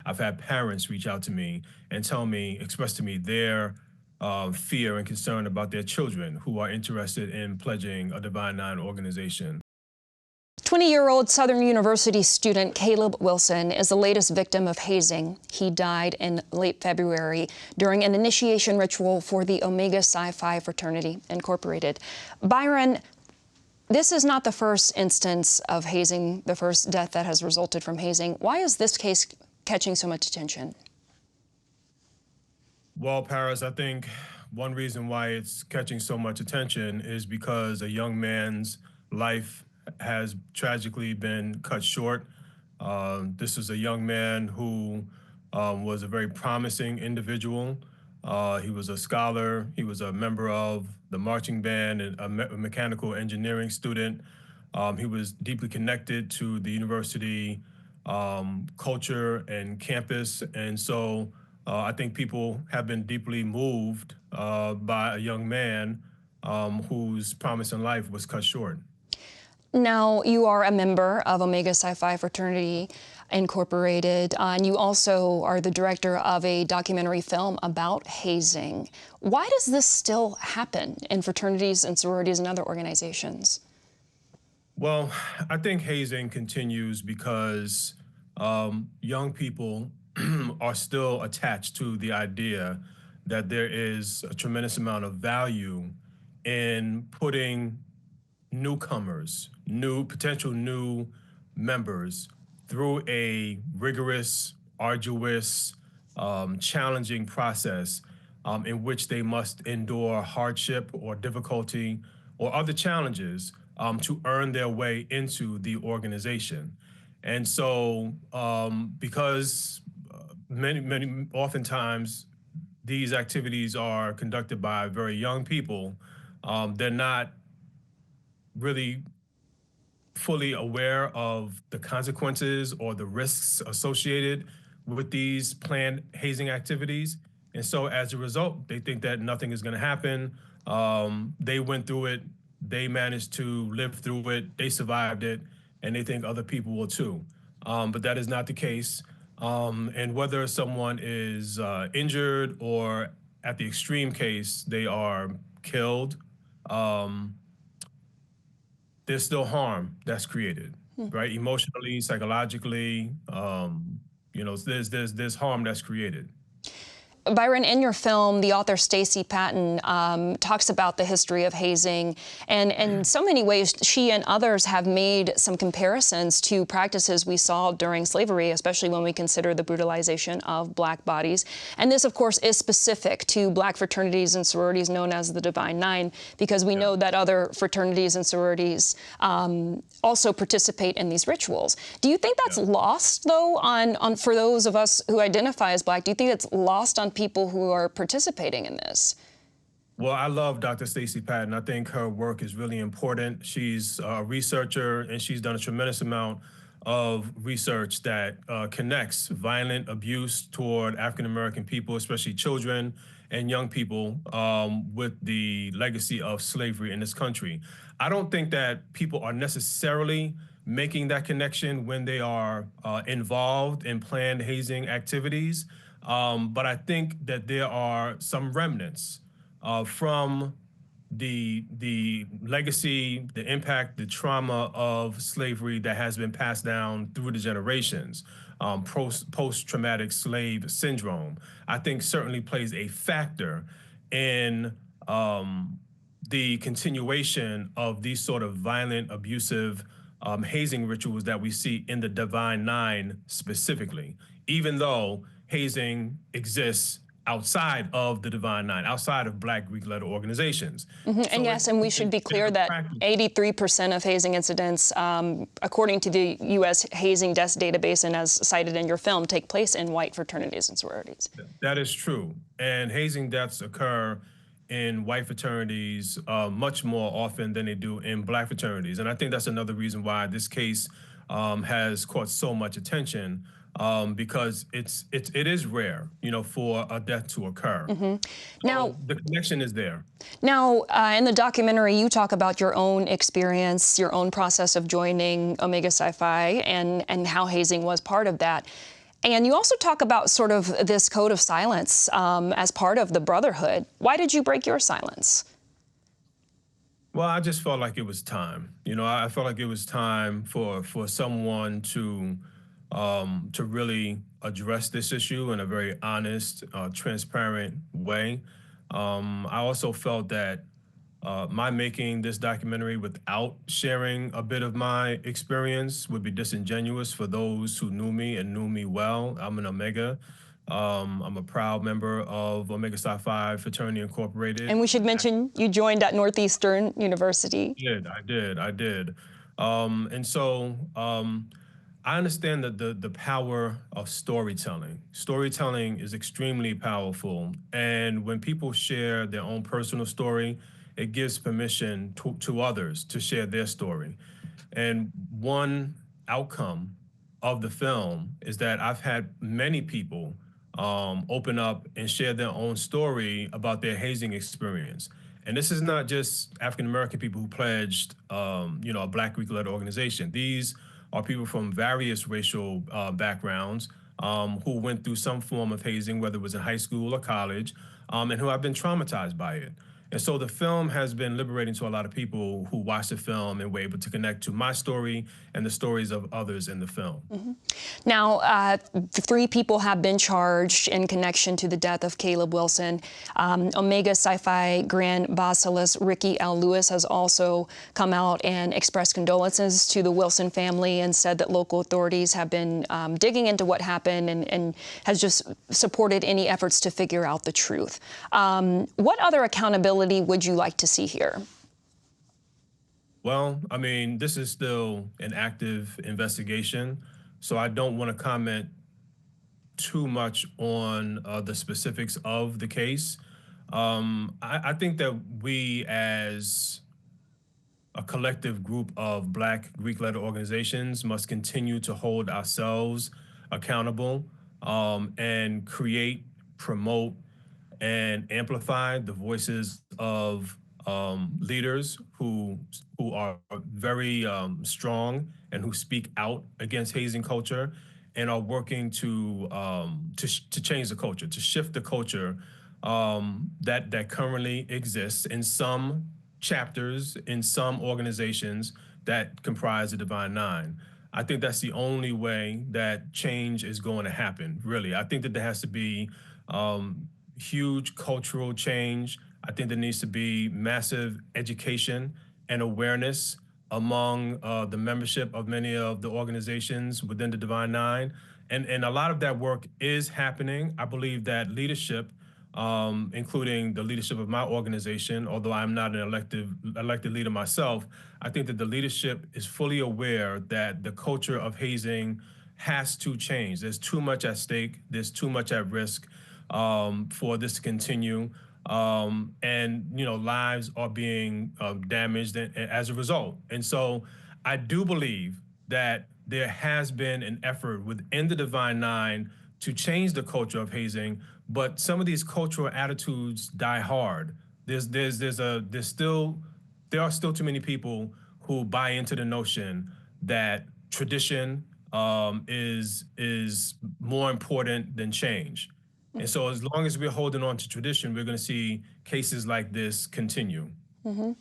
I've had parents reach out to me and express to me their fear and concern about their children who are interested in pledging a Divine Nine organization. 20-year-old Southern University student Caleb Wilson is the latest victim of hazing. He died in late February during an initiation ritual for the Omega Psi Phi fraternity, Incorporated. Byron, this is not the first instance of hazing, the first death that has resulted from hazing. Why is this case catching so much attention? Well, Paris, I think one reason why it's catching so much attention is because a young man's life has tragically been cut short. This is a young man who was a very promising individual. He was a scholar. He was a member of the marching band and a mechanical engineering student. He was deeply connected to the university culture and campus. And so I think people have been deeply moved by a young man whose promise in life was cut short. Now, you are a member of Omega Psi Phi Fraternity Incorporated, and you also are the director of a documentary film about hazing. Why does this still happen in fraternities and sororities and other organizations? Well, I think hazing continues because young people are still attached to the idea that there is a tremendous amount of value in putting newcomers, potential new members through a rigorous, arduous, challenging process in which they must endure hardship or difficulty or other challenges to earn their way into the organization. And so because oftentimes these activities are conducted by very young people, they're not really fully aware of the consequences or the risks associated with these planned hazing activities. And so as a result, they think that nothing is going to happen. They went through it. They managed to live through it. They survived it. And they think other people will too. But that is not the case. And whether someone is injured or at the extreme case, they are killed, there's still harm that's created, right? Emotionally, psychologically, there's harm that's created. Byron, in your film, the author Stacey Patton talks about the history of hazing, and in so many ways, she and others have made some comparisons to practices we saw during slavery, especially when we consider the brutalization of Black bodies. And this, of course, is specific to Black fraternities and sororities known as the Divine Nine, because we know that other fraternities and sororities also participate in these rituals. Do you think that's lost, though, for those of us who identify as Black? Do you think it's lost on people who are participating in this? Well, I love Dr. Stacey Patton. I think her work is really important. She's a researcher, and she's done a tremendous amount of research that connects violent abuse toward African-American people, especially children and young people, with the legacy of slavery in this country. I don't think that people are necessarily making that connection when they are involved in planned hazing activities. But I think that there are some remnants from the legacy, the impact, the trauma of slavery that has been passed down through the generations. Post-traumatic slave syndrome, I think, certainly plays a factor in the continuation of these sort of violent, abusive hazing rituals that we see in the Divine Nine specifically, even though hazing exists outside of the Divine Nine, outside of Black Greek letter organizations. And yes, and we should be clear that 83% of hazing incidents, according to the U.S. Hazing Deaths Database and as cited in your film, take place in white fraternities and sororities. That is true. And hazing deaths occur in white fraternities much more often than they do in Black fraternities. And I think that's another reason why this case has caught so much attention. Because it is rare, for a death to occur. Now, the connection is there. Now, in the documentary, you talk about your own experience, your own process of joining Omega Psi Phi, and how hazing was part of that. And you also talk about sort of this code of silence as part of the brotherhood. Why did you break your silence? Well, I just felt like it was time. I felt like it was time for someone to really address this issue in a very honest, transparent way. I also felt that my making this documentary without sharing a bit of my experience would be disingenuous for those who knew me and knew me well. I'm an Omega. I'm a proud member of Omega Psi Phi Fraternity Incorporated. And we should mention you joined at Northeastern University. I did. And so I understand that the power of storytelling. Storytelling is extremely powerful. And when people share their own personal story, it gives permission to others to share their story. And one outcome of the film is that I've had many people open up and share their own story about their hazing experience. And this is not just African-American people who pledged, a Black Greek-led organization. These are people from various racial backgrounds who went through some form of hazing, whether it was in high school or college, and who have been traumatized by it. And so the film has been liberating to a lot of people who watched the film and were able to connect to my story and the stories of others in the film. Mm-hmm. Now, 3 people have been charged in connection to the death of Caleb Wilson. Omega Psi Phi Grand Basileus Ricky L. Lewis has also come out and expressed condolences to the Wilson family and said that local authorities have been digging into what happened and has just supported any efforts to figure out the truth. What other accountability would you like to see here? Well, I mean, this is still an active investigation, so I don't want to comment too much on the specifics of the case. I think that we, as a collective group of Black Greek-led organizations, must continue to hold ourselves accountable and create, promote, and amplify the voices of leaders who are very strong and who speak out against hazing culture and are working to change the culture, to shift the culture that currently exists in some chapters, in some organizations that comprise the Divine Nine. I think that's the only way that change is going to happen, really. I think that there has to be huge cultural change. I think there needs to be massive education and awareness among the membership of many of the organizations within the Divine Nine. And a lot of that work is happening. I believe that leadership, including the leadership of my organization, although I'm not an elected leader myself, I think that the leadership is fully aware that the culture of hazing has to change. There's too much at stake. There's too much at risk for this to continue. And, lives are being damaged as a result. And so I do believe that there has been an effort within the Divine Nine to change the culture of hazing, but some of these cultural attitudes die hard. There are still too many people who buy into the notion that tradition is more important than change. And so as long as we're holding on to tradition, we're going to see cases like this continue. Mm-hmm.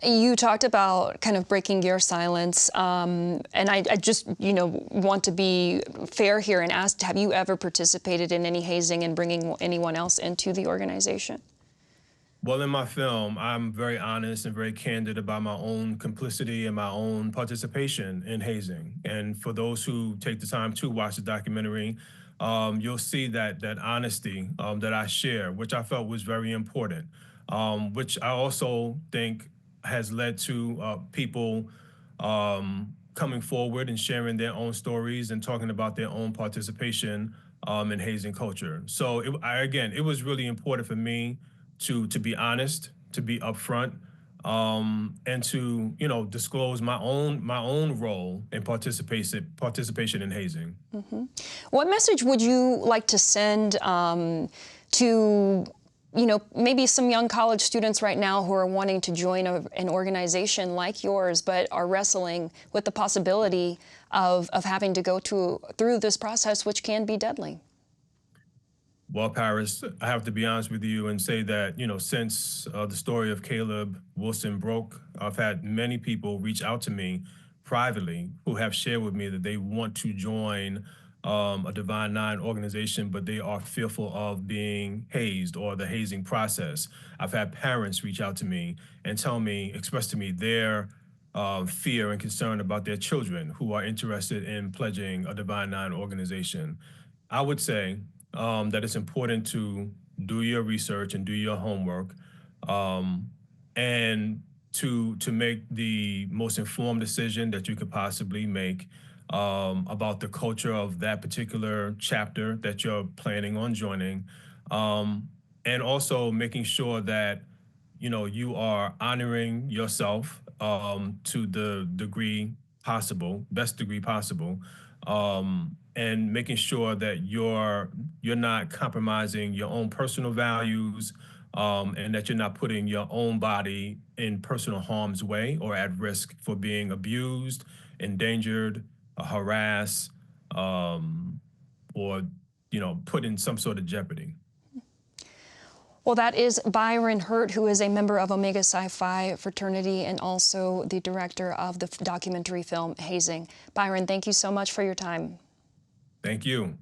You talked about kind of breaking your silence, and I just, want to be fair here and ask, have you ever participated in any hazing and bringing anyone else into the organization? Well, in my film, I'm very honest and very candid about my own complicity and my own participation in hazing. And for those who take the time to watch the documentary, you'll see that honesty that I share, which I felt was very important, which I also think has led to people coming forward and sharing their own stories and talking about their own participation in hazing culture. So it was really important for me to be honest, to be upfront, and to disclose my own role in participation in hazing. Mm-hmm. What message would you like to send to maybe some young college students right now who are wanting to join an organization like yours, but are wrestling with the possibility of having to go through this process, which can be deadly. Well, Paris, I have to be honest with you and say that, since the story of Caleb Wilson broke, I've had many people reach out to me privately who have shared with me that they want to join a Divine Nine organization, but they are fearful of being hazed or the hazing process. I've had parents reach out to me and express to me their fear and concern about their children who are interested in pledging a Divine Nine organization. I would say that it's important to do your research and do your homework, and to make the most informed decision that you could possibly make about the culture of that particular chapter that you're planning on joining, and also making sure that you are honoring yourself to the best degree possible, and making sure that you're not compromising your own personal values, and that you're not putting your own body in personal harm's way or at risk for being abused, endangered, harassed, or put in some sort of jeopardy. Well, that is Byron Hurt, who is a member of Omega Psi Phi fraternity and also the director of the documentary film Hazing. Byron, thank you so much for your time. Thank you.